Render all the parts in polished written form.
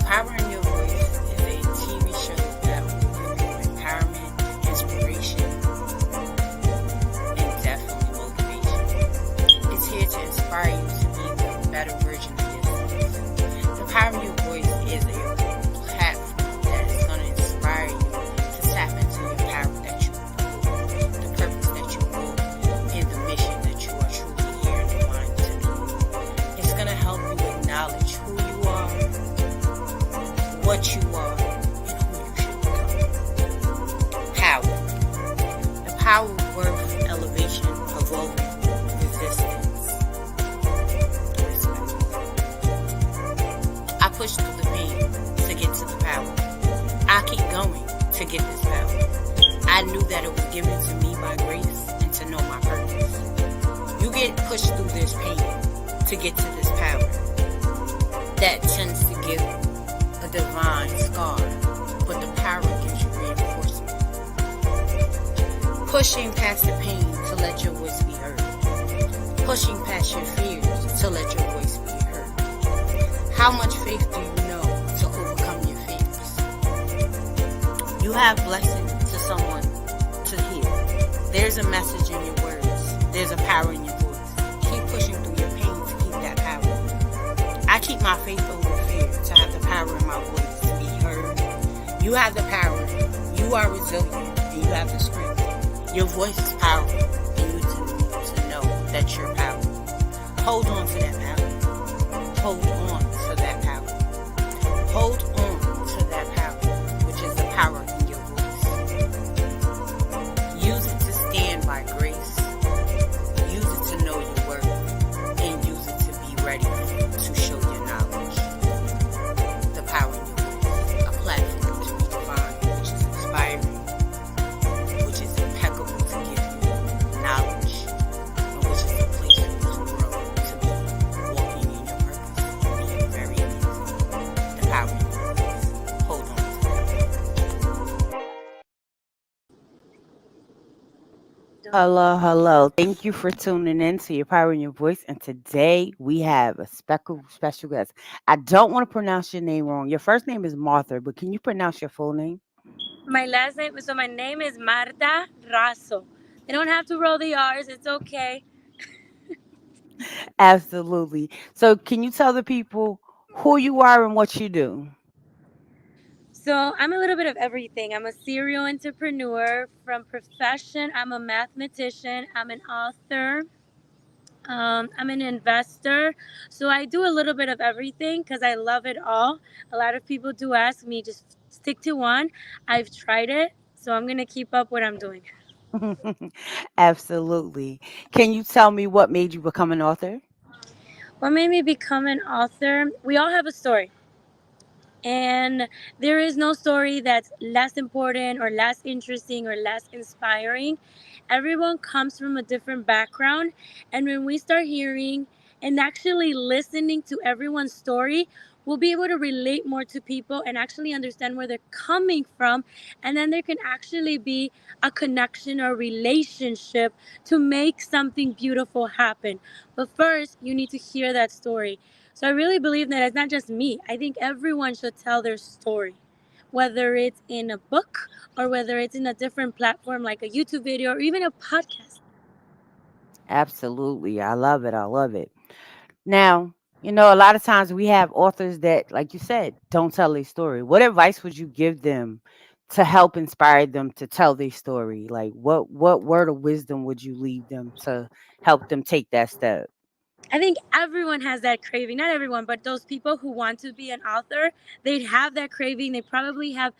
Power in Your Voice is a TV show that will give you empowerment, inspiration, and definitely motivation. It's here to inspire you to be the better version of yourself. The Power in Your Voice is a platform that is going to inspire you to tap into your power that you hold, the purpose that you hold, and the mission that you are truly here in your mind to do. It's going to help you acknowledge who you are, what you are, and who you should become. Power. The power of worth, elevation, evolving, resistance, respect. I pushed through the pain to get to the power. I keep going to get this power. I knew that it was given to me by grace and to know my purpose. You get pushed through this pain to get to this power. That tends to give a divine scar, but the power gives you reinforcement. Pushing past the pain to let your voice be heard. Pushing past your fears to let your voice be heard. How much faith do you know to overcome your fears? You have blessing to someone to hear. There's a message in your words. There's a power in your voice. Keep pushing through your pain to keep that power. I keep my faith over fear to have the power in my voice to be heard. You have the power. You are resilient and you have the strength. Your voice is powerful and you need to know that you're powerful. Hold on to that power. Hold on to that power. Hold on to that power, which is the power in your voice. Use it to stand by grace. Use it to know your worth. And use it to be ready to show your knowledge. The power in your voice. A platform to redefine, which is inspiring, which is impeccable to give you knowledge, and which is a place for you to grow, to be walking in your purpose, being very amazing. The power in your voice. Hold on to that. Hello, hello. Thank you for tuning in to Your Power in Your Voice. And today we have a special guest. I don't want to pronounce your name wrong. Your first name is Martha, but can you pronounce your full name? My name is Marta Razzo. They don't have to roll the R's. It's okay. Absolutely. So, can you tell the people who you are and what you do? So I'm a little bit of everything. I'm a serial entrepreneur from profession. I'm a mathematician. I'm an author. I'm an investor. So I do a little bit of everything because I love it all. A lot of people do ask me, just stick to one. I've tried it. So I'm going to keep up what I'm doing. Absolutely. Can you tell me what made you become an author? What made me become an author? We all have a story. And there is no story that's less important or less interesting or less inspiring. Everyone comes from a different background. And when we start hearing and actually listening to everyone's story, we'll be able to relate more to people and actually understand where they're coming from. And then there can actually be a connection or relationship to make something beautiful happen. But first, you need to hear that story. So I really believe that it's not just me. I think everyone should tell their story, whether it's in a book or whether it's in a different platform like a YouTube video or even a podcast. Absolutely. I love it. I love it. Now, a lot of times we have authors that, like you said, don't tell their story. What advice would you give them to help inspire them to tell their story? Like what word of wisdom would you leave them to help them take that step? I think everyone has that craving. Not everyone, but those people who want to be an author, they have that craving. They probably have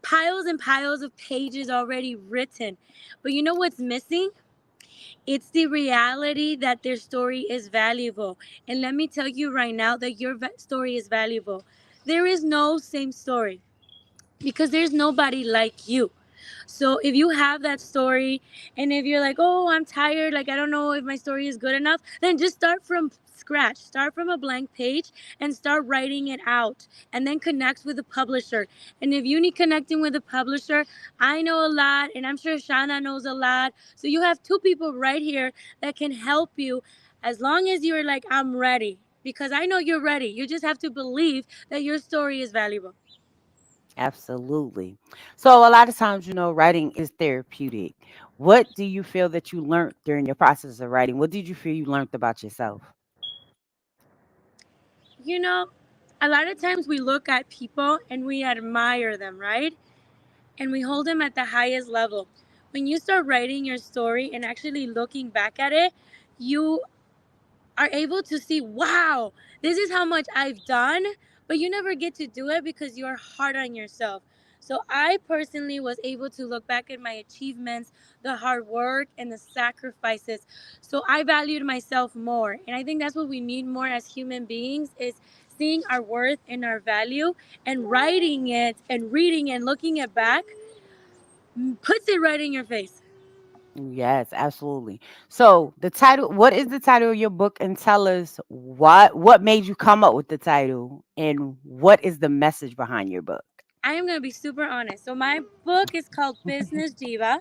piles and piles of pages already written. But you know what's missing? It's the reality that their story is valuable. And let me tell you right now that your story is valuable. There is no same story because there's nobody like you. So if you have that story and if you're like, oh, I'm tired, like I don't know if my story is good enough, then just start from scratch. Start from a blank page and start writing it out and then connect with the publisher. And if you need connecting with the publisher, I know a lot and I'm sure Shana knows a lot. So you have two people right here that can help you as long as you're like, I'm ready. because I know you're ready. You just have to believe that your story is valuable. Absolutely. So a lot of times, writing is therapeutic. What do you feel that you learned during your process of writing? What did you feel you learned about yourself? You know, a lot of times we look at people and we admire them, right? And we hold them at the highest level. When you start writing your story and actually looking back at it, you are able to see, wow, this is how much I've done, but you never get to do it because you're hard on yourself. So I personally was able to look back at my achievements, the hard work, and the sacrifices. So I valued myself more. And I think that's what we need more as human beings is seeing our worth and our value and writing it and reading and looking it back puts it right in your face. Yes, absolutely. So the title, what is the title of your book, and tell us what made you come up with the title, and what is the message behind your book? I am going to be super honest. So my book is called Business Diva.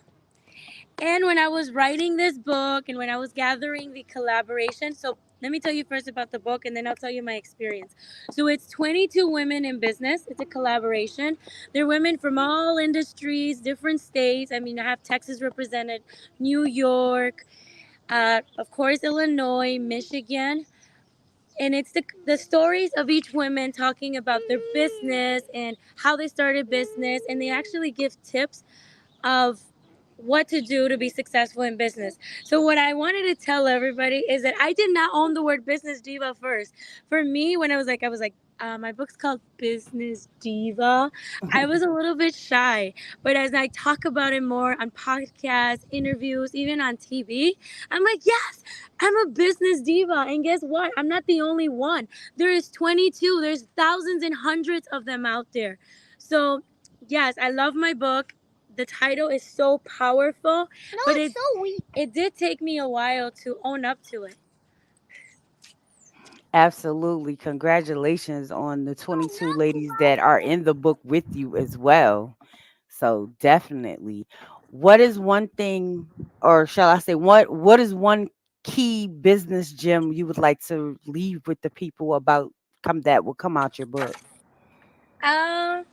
And when I was writing this book and when I was gathering the collaboration, so let me tell you first about the book and then I'll tell you my experience. So it's 22 women in business. It's a collaboration. They're women from all industries, different states. I mean, I have Texas represented, New York, of course, Illinois, Michigan. And it's the stories of each woman talking about their business and how they started business. And they actually give tips of what to do to be successful in business. So what I wanted to tell everybody is that I did not own the word business diva first. For me, when my book's called Business Diva. I was a little bit shy, but as I talk about it more on podcasts, interviews, even on TV, I'm like, yes, I'm a business diva. And guess what? I'm not the only one. There is 22. There's thousands and hundreds of them out there. So yes, I love my book. The title is so powerful, but it did take me a while to own up to it. Absolutely. Congratulations on the 22 ladies that are in the book with you as well. So definitely. What is one thing, or shall I say, what is one key business gem you would like to leave with the people about come that will come out your book? Um,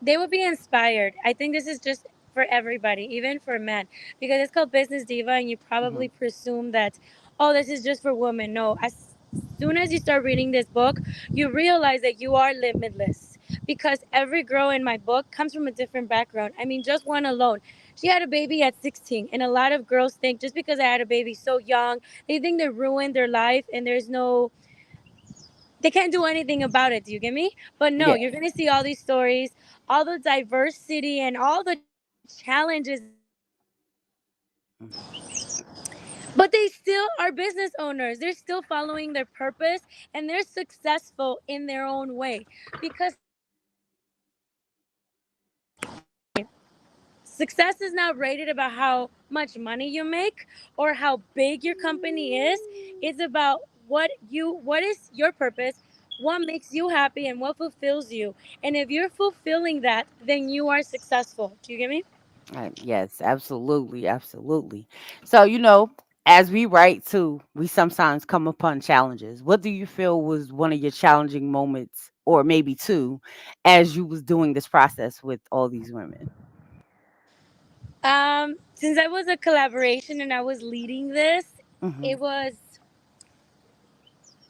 they would be inspired. I think this is just for everybody, even for men, because it's called Business Diva, and you Hmm. probably presume that, oh, this is just for women. No, as soon as you start reading this book, you realize that you are limitless because every girl in my book comes from a different background. I mean, just one alone. She had a baby at 16, and a lot of girls think just because I had a baby so young, they think they ruined their life, and they can't do anything about it. Do you get me? But no, Yeah. you're gonna see all these stories, all the diversity and all the challenges that they face. Mhm. But they still are business owners. They're still following their purpose and they're successful in their own way. Because success is not rated about how much money you make or how big your company is. It's about what is your purpose, what makes you happy and what fulfills you. And if you're fulfilling that, then you are successful. Do you get me? Yes, absolutely, absolutely. So, as we write too, we sometimes come upon challenges. What do you feel was one of your challenging moments, or maybe two, as you was doing this process with all these women? Since I was a collaboration and I was leading this, Hmm. it was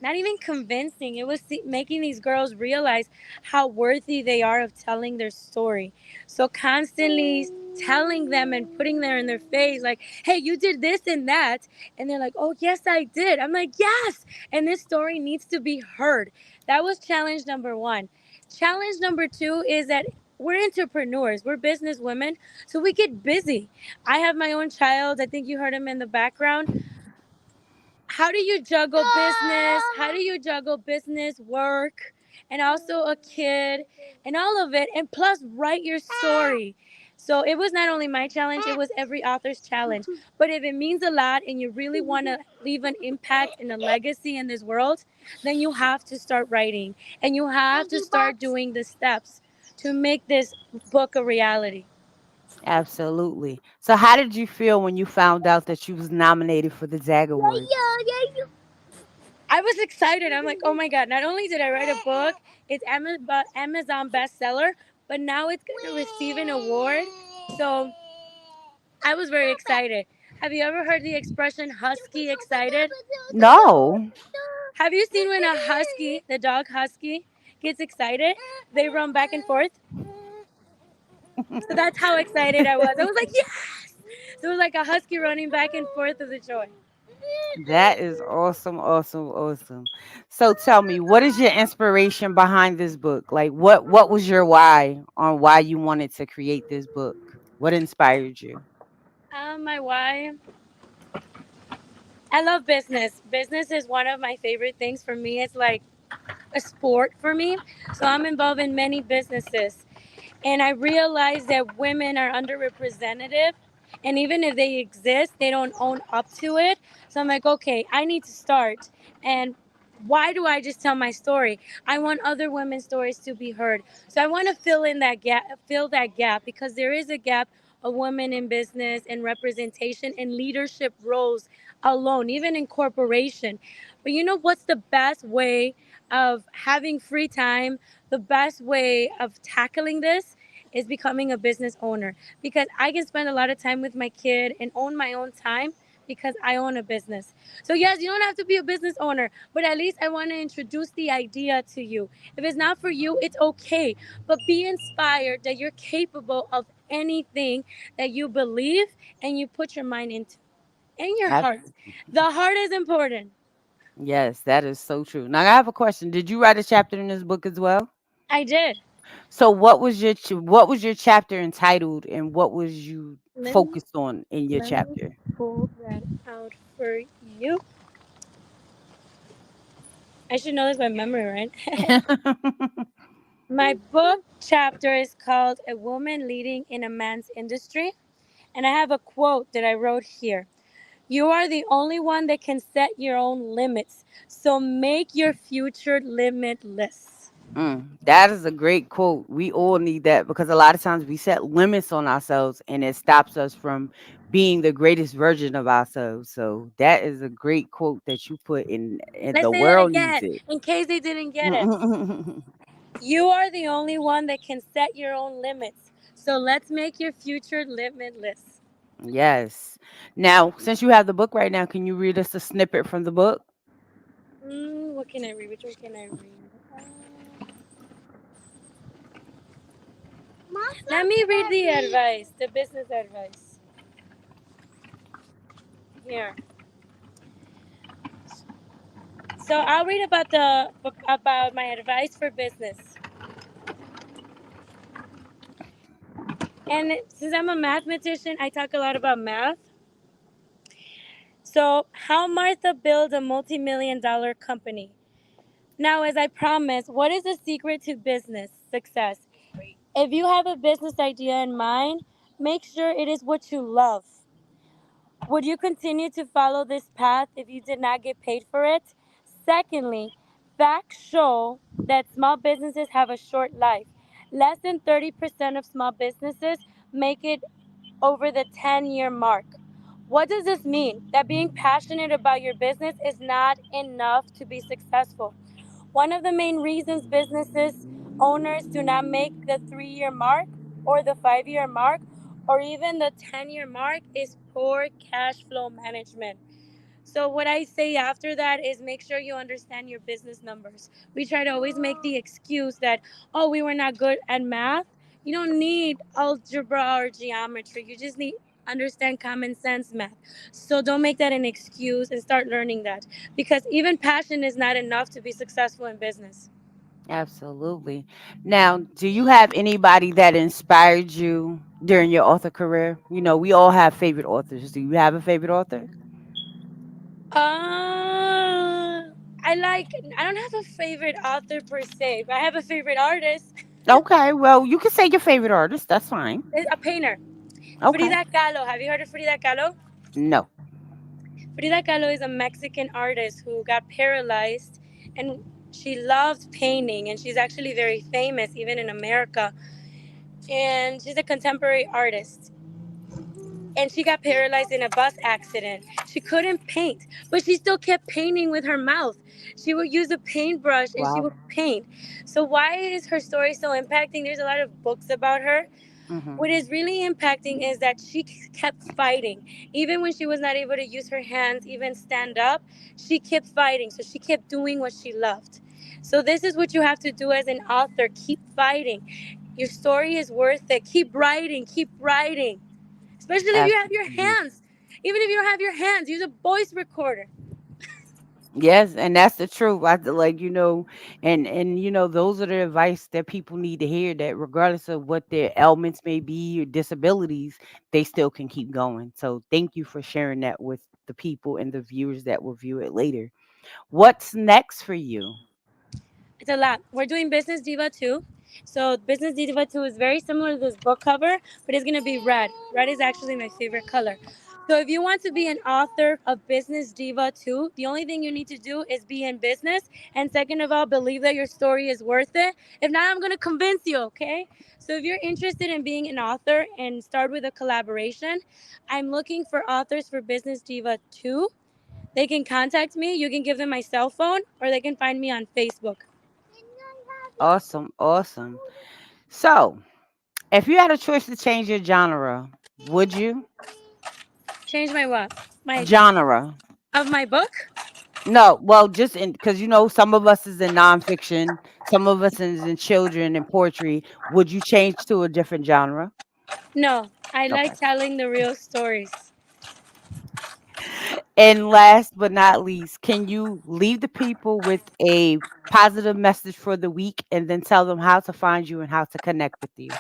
not even convincing. It was making these girls realize how worthy they are of telling their story. So constantly telling them and putting there in their face, like, hey, you did this and that. And they're like, oh, yes, I did. I'm like, yes. And this story needs to be heard. That was challenge number one. Challenge number two is that we're entrepreneurs, we're business women, so we get busy. I have my own child. I think you heard him in the background. How do you juggle business? How do you juggle business, work, and also a kid and all of it? And plus, write your story. So it was not only my challenge, it was every author's challenge. But if it means a lot and you really want to leave an impact and a legacy in this world, then you have to start writing and you have to start doing the steps to make this book a reality. Absolutely. So, how did you feel when you found out that you was nominated for the D.A.G Award? I was excited. I'm like, oh my God, not only did I write a book, it's Amazon bestseller, but now it's going to receive an award. So I was very excited. Have you ever heard the expression husky excited? No. Have you seen when a husky, the dog husky, gets excited? They run back and forth. So that's how excited I was. I was like, yes! So it was like a husky running back and forth of the joy. That is awesome, awesome, awesome. So tell me, what is your inspiration behind this book? Like what was your why on why you wanted to create this book? What inspired you? My why. I love business. Business is one of my favorite things. For me, it's like a sport for me. So I'm involved in many businesses. And I realize that women are underrepresented. And even if they exist, they don't own up to it. So I'm like, okay, I need to start. And why do I just tell my story? I want other women's stories to be heard. So I want to fill that gap because there is a gap of women in business and representation and leadership roles alone, even in corporation. But you know what's the best way of having free time? The best way of tackling this is becoming a business owner because I can spend a lot of time with my kid and own my own time because I own a business. So yes, you don't have to be a business owner, but at least I want to introduce the idea to you. If it's not for you, it's okay, but be inspired that you're capable of anything that you believe and you put your mind into and your heart. The heart is important. Yes, that is so true. Now I have a question. Did you write a chapter in this book as well? I did. So what was your chapter entitled and what was you Let me focused on in your let me chapter? pull that out for you. I should know this by memory, right? My book chapter is called A Woman Leading in a Man's Industry. And I have a quote that I wrote here. You are the only one that can set your own limits. So make your future limitless. That is a great quote. We all need that because a lot of times we set limits on ourselves and it stops us from being the greatest version of ourselves. So that is a great quote that you put in, and Let's the say that world needs again it. in case they didn't get it. You are the only one that can set your own limits. So let's make your future limitless. Yes. Now, since you have the book right now, can you read us a snippet from the book? What can I read? Which one can I read? Let me read the advice, the business advice. Here. So I'll read about about my advice for business. And since I'm a mathematician, I talk a lot about math. So how Martha built a multi-million dollar company. Now, as I promised, what is the secret to business success? If you have a business idea in mind, make sure it is what you love. Would you continue to follow this path if you did not get paid for it? Secondly, facts show that small businesses have a short life. Less than 30% of small businesses make it over the 10-year mark. What does this mean? That being passionate about your business is not enough to be successful. One of the main reasons businesses owners do not make the 3-year mark or the 5-year mark or even the 10-year mark is poor cash flow management. So what I say after that is make sure you understand your business numbers. We try to always make the excuse that, oh, we were not good at math. You don't need algebra or geometry. You just need understand common sense math. So don't make that an excuse and start learning that because even passion is not enough to be successful in business. Absolutely. Now, do you have anybody that inspired you during your author career? You know, we all have favorite authors. Do you have a favorite author? I like I don't have a favorite author per se, but I have a favorite artist, Okay, well, you can say your favorite artist. That's fine. a painter. Okay. Frida Kahlo. Have you heard of Frida Kahlo? No. Frida Kahlo is a Mexican artist who got paralyzed and she loved painting and she's actually very famous even in America. And she's a contemporary artist. and she got paralyzed in a bus accident. She couldn't paint, but she still kept painting with her mouth. She would use a paintbrush and she Wow. would paint. So why is her story so impacting? There's a lot of books about her. Hmm. What is really impacting is that she kept fighting. Even when she was not able to use her hands, even stand up, she kept fighting. So she kept doing what she loved. So this is what you have to do as an author. Keep fighting. Your story is worth it. Keep writing. Keep writing. Especially if you have your Absolutely. hands. Even if you don't have your hands, use a voice recorder. Yes, and that's the truth. Like, and those are the advice that people need to hear, that regardless of what their ailments may be or disabilities, they still can keep going. So thank you for sharing that with the people and the viewers that will view it later. What's next for you? It's a lot. We're doing Business Diva 2. So Business Diva 2 is very similar to this book cover, but it's going to be red. Red is actually my favorite color. So if you want to be an author of Business Diva 2, the only thing you need to do is be in business. And second of all, believe that your story is worth it. If not, I'm going to convince you, okay? So if you're interested in being an author and start with a collaboration, I'm looking for authors for Business Diva 2. They can contact me. You can give them my cell phone or they can find me on Facebook. Awesome, awesome. So, if you had a choice to change your genre, would you? Change my what? My Genre. of my book? No, well, just in because some of us is in nonfiction, some of us is in children and poetry. Would you change to a different genre? No, I Okay. like telling the real stories. And last but not least, can you leave the people with a positive message for the week and then tell them how to find you and how to connect with you?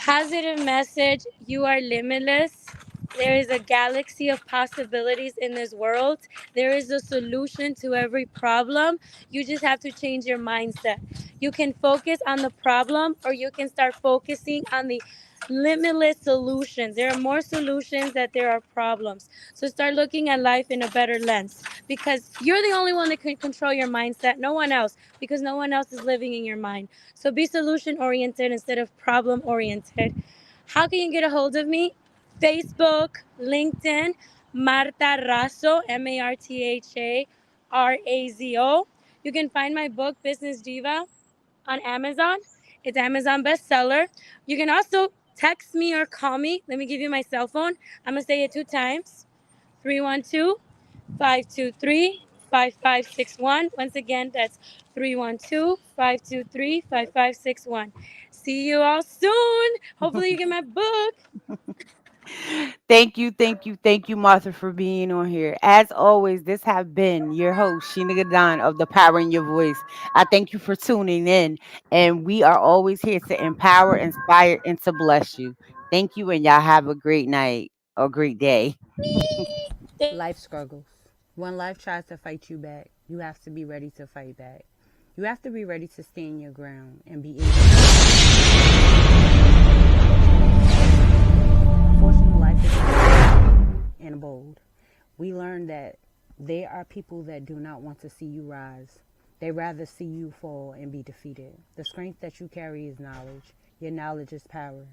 Positive message, you are limitless. There is a galaxy of possibilities in this world. There is a solution to every problem. You just have to change your mindset. You can focus on the problem or you can start focusing on the limitless solutions. There are more solutions that there are problems. So start looking at life in a better lens because you're the only one that can control your mindset, no one else, because no one else is living in your mind. So be solution oriented instead of problem oriented. How can you get a hold of me? Facebook, LinkedIn, Marta Razzo, MarthaRazo. You can find my book, Business Diva, on Amazon. It's Amazon bestseller. You can also text me or call me. Let me give you my cell phone. I'm going to say it 2 times. 312 523 5561. Once again, that's 312 523 5561. See you all soon. Hopefully, you get my book. Thank you, thank you, thank you, Martha, for being on here. As always, this have been your host, Sheena Gadon of The Power in Your Voice. I thank you for tuning in, and we are always here to empower, inspire, and to bless you. Thank you, and y'all have a great night or great day. Life struggles. When life tries to fight you back, you have to be ready to fight back. You have to be ready to stand your ground and be able to. Unfortunately, life is and bold. We learned that there are people that do not want to see you rise. They rather see you fall and be defeated. The strength that you carry is knowledge. Your knowledge is power.